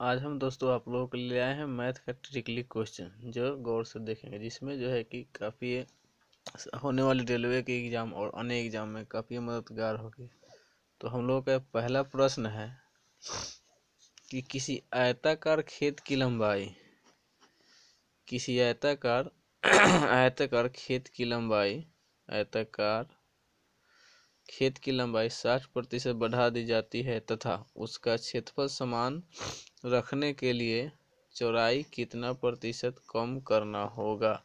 आज हम दोस्तों आप लोगों के लिए आए हैं मैथ का ट्रिकली क्वेश्चन जो गौर से देखेंगे, जिसमें जो है कि काफ़ी होने वाली रेलवे के एग्ज़ाम और अन्य एग्ज़ाम में काफ़ी मददगार होगी। तो हम लोगों का पहला प्रश्न है कि किसी आयताकार खेत की लंबाई आयताकार खेत की लंबाई 60% बढ़ा दी जाती है तथा उसका क्षेत्रफल समान रखने के लिए चौड़ाई कितना प्रतिशत कम करना होगा।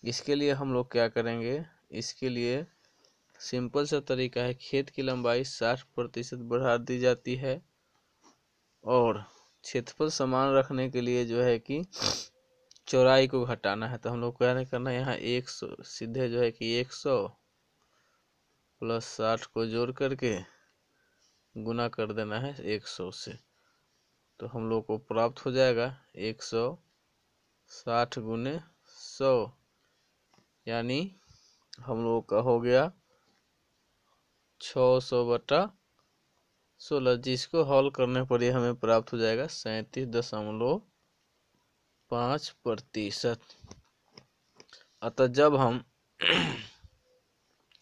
इसके लिए हम लोग क्या करेंगे, इसके लिए सिंपल सा तरीका है। खेत की लंबाई 60% बढ़ा दी जाती है और क्षेत्रफल समान रखने के लिए जो है कि चौड़ाई को घटाना है। तो हम लोग क्या करना है, यहाँ 100 सीधे जो है कि 100 प्लस 60 को जोड़ करके गुना कर देना है 100 से। तो हम लोग को प्राप्त हो जाएगा 160 गुने 100, यानी हम लोग का हो गया 600/16, जिसको हल करने पर ये हमें प्राप्त हो जाएगा 37.5%। अतः जब हम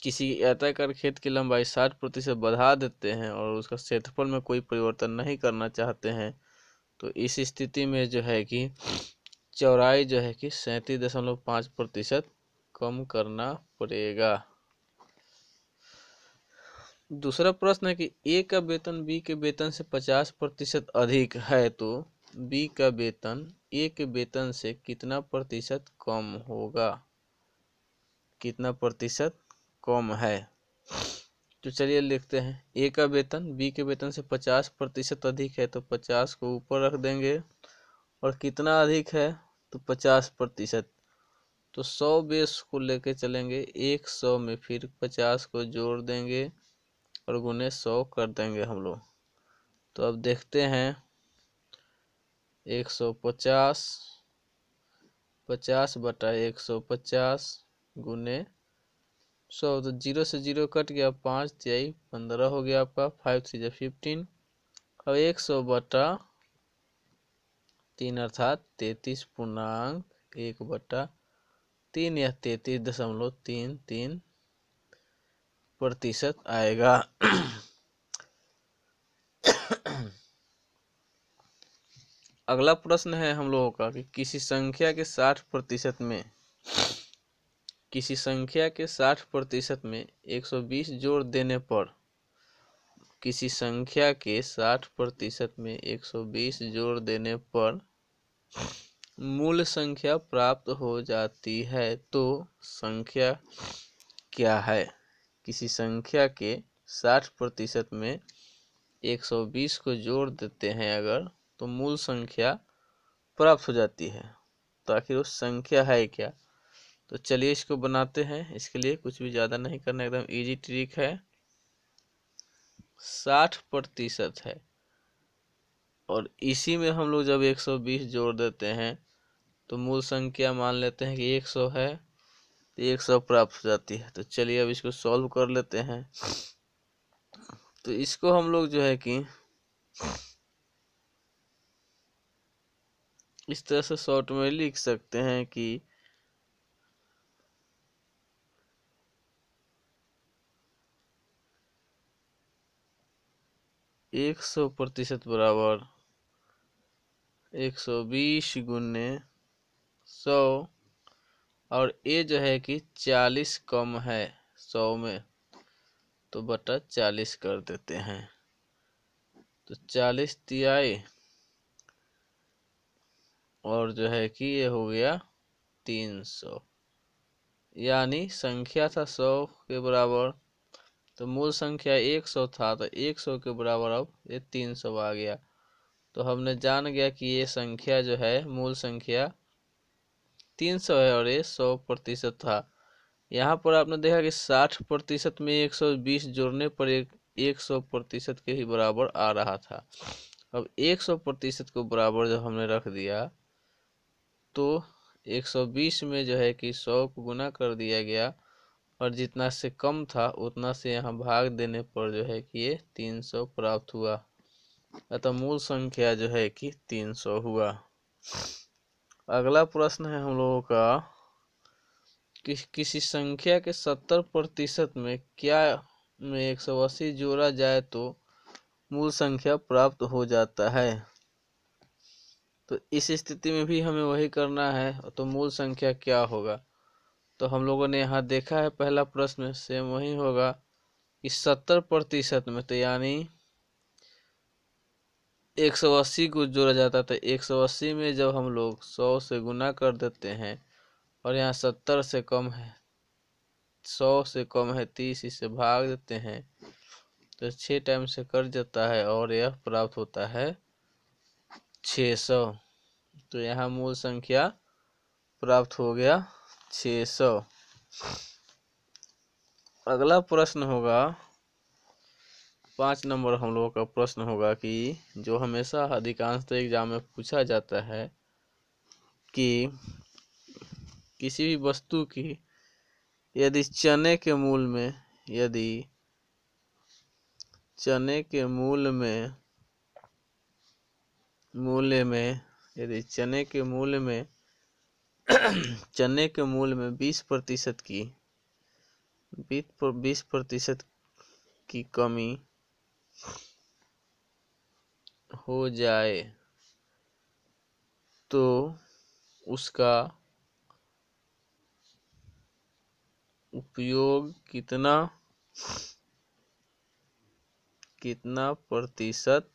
किसी आयताकार खेत की लंबाई 60% बढ़ा देते हैं और उसका क्षेत्रफल में कोई परिवर्तन नहीं करना चाहते हैं, तो इस स्थिति में जो है कि चौड़ाई जो है कि 37.5% कम करना पड़ेगा। दूसरा प्रश्न है कि ए का वेतन बी के वेतन से 50% अधिक है, तो बी का वेतन ए के वेतन से कितना प्रतिशत कम होगा, कितना प्रतिशत कम है। तो चलिए लिखते हैं, ए का वेतन बी के वेतन से 50% अधिक है, तो 50 को ऊपर रख देंगे और कितना अधिक है तो 50%। तो 100 बेस को लेके चलेंगे, 100 में फिर 50 को जोड़ देंगे और गुने 100 कर देंगे हम लोग। तो अब देखते हैं 150 50/150 गुने 100, तो 0 से 0 कट गया, 5 तिहाई 15 हो गया आपका, 5 3 15। अब 100/3 अर्थात 33.1/3 या 33.33% आएगा। अगला प्रश्न है हम लोगों का कि किसी संख्या के 60% में 120 जोड़ देने पर किसी संख्या के 60% में 120 जोड़ देने पर मूल संख्या प्राप्त हो जाती है, तो संख्या क्या है। किसी संख्या के 60% में 120 को जोड़ देते हैं अगर, तो मूल संख्या प्राप्त हो जाती है, तो आखिर उस संख्या है क्या। तो चलिए इसको बनाते हैं। इसके लिए कुछ भी ज़्यादा नहीं करना, एकदम इजी ट्रिक है। 60% है और इसी में हम लोग जब 120 जोड़ देते हैं तो मूल संख्या मान लेते हैं कि 100 है, तो 100 प्राप्त हो जाती है। तो चलिए अब इसको सॉल्व कर लेते हैं। तो इसको हम लोग जो है कि इस तरह से शॉर्ट में लिख सकते हैं कि 100% बराबर 120 गुने 100, और ये जो है कि 40 कम है 100 में, तो बटा 40 कर देते हैं। तो 40 तिहाई और जो है कि ये हो गया 300, यानी संख्या था 100 के बराबर, तो मूल संख्या 100 था, तो 100 के बराबर अब ये 300 आ गया। तो हमने जान गया कि ये संख्या जो है मूल संख्या 300 है और ये 100% था। यहाँ पर आपने देखा कि 60% में 120 जोड़ने पर 100% के ही बराबर आ रहा था। अब 100% को बराबर जब हमने रख दिया तो 120 में जो है कि 100 को गुना कर दिया गया और जितना से कम था उतना से यहाँ भाग देने पर जो है कि ये 300 प्राप्त हुआ। अतः मूल संख्या जो है कि 300 हुआ। अगला प्रश्न है हम लोगों का किसी संख्या के 70% में क्या में 180 जोड़ा जाए तो मूल संख्या प्राप्त हो जाता है। तो इस स्थिति में भी हमें वही करना है। तो मूल संख्या क्या होगा, तो हम लोगों ने यहाँ देखा है पहला प्रश्न सेम वही होगा कि 70% में, तो यानी 180 को जोड़ा जाता था। 180 में जब हम लोग 100 से गुना कर देते हैं और यहाँ 70 से कम है, 100 से कम है, 30 इसे भाग देते हैं तो 6 टाइम से कट जाता है और यह प्राप्त होता है 600। तो यहाँ मूल संख्या प्राप्त हो गया 600। अगला प्रश्न होगा 5 नंबर हम लोगों का प्रश्न होगा कि जो हमेशा अधिकांशतः एग्जाम में पूछा जाता है कि किसी भी वस्तु की यदि चने के मूल में यदि चने के मूल में 20% की कमी हो जाए तो उसका उपयोग कितना प्रतिशत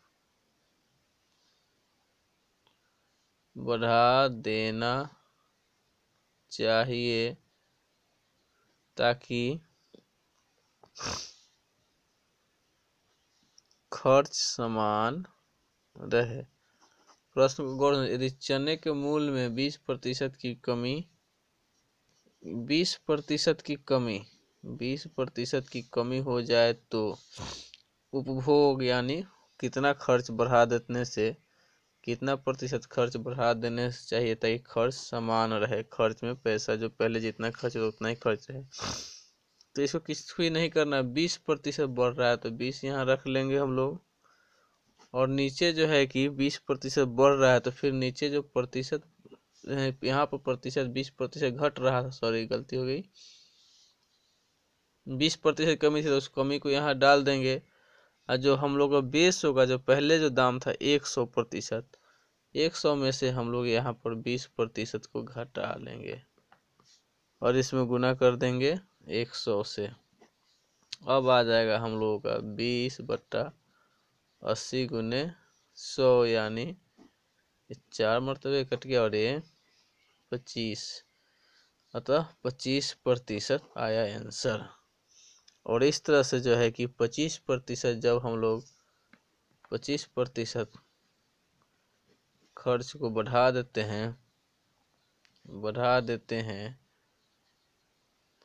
बढ़ा देना चाहिए ताकि खर्च समान रहे। प्रश्न को गौर से, यदि चने के मूल में 20% की कमी 20% की कमी हो जाए तो उपभोग यानी कितना खर्च बढ़ा देने से कितना प्रतिशत खर्च बढ़ा देने से चाहिए ताकि खर्च समान रहे, खर्च में पैसा जो पहले जितना खर्च हो उतना ही खर्च है। तो इसको किसी भी नहीं करना, 20% बढ़ रहा है तो 20 यहाँ रख लेंगे हम लोग, और नीचे जो है कि 20% बढ़ रहा है तो फिर नीचे जो प्रतिशत यहाँ पर प्रतिशत 20% घट रहा था, सॉरी गलती हो गई, 20% कमी थी तो उस कमी को यहाँ डाल देंगे। और जो हम लोग का बेस होगा, जो पहले जो दाम था 100%, 100 में से हम लोग यहाँ पर 20% को घटा लेंगे और इसमें गुना कर देंगे 100 से। अब आ जाएगा हम लोगों का 20/80 गुने 100 यानी 4 मरतबे कट गया और ये 25, अतः 25% आया आंसर। और इस तरह से जो है कि 25% जब हम लोग 25% खर्च को बढ़ा देते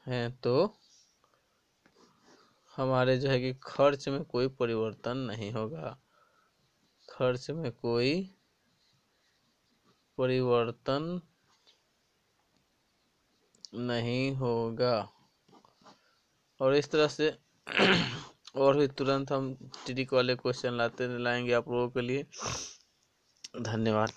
हैं तो हमारे जो है कि खर्च में कोई परिवर्तन नहीं होगा, खर्च में कोई परिवर्तन नहीं होगा। और इस तरह से और भी तुरंत हम ट्रिक वाले क्वेश्चन लाएंगे आप लोगों के लिए। धन्यवाद।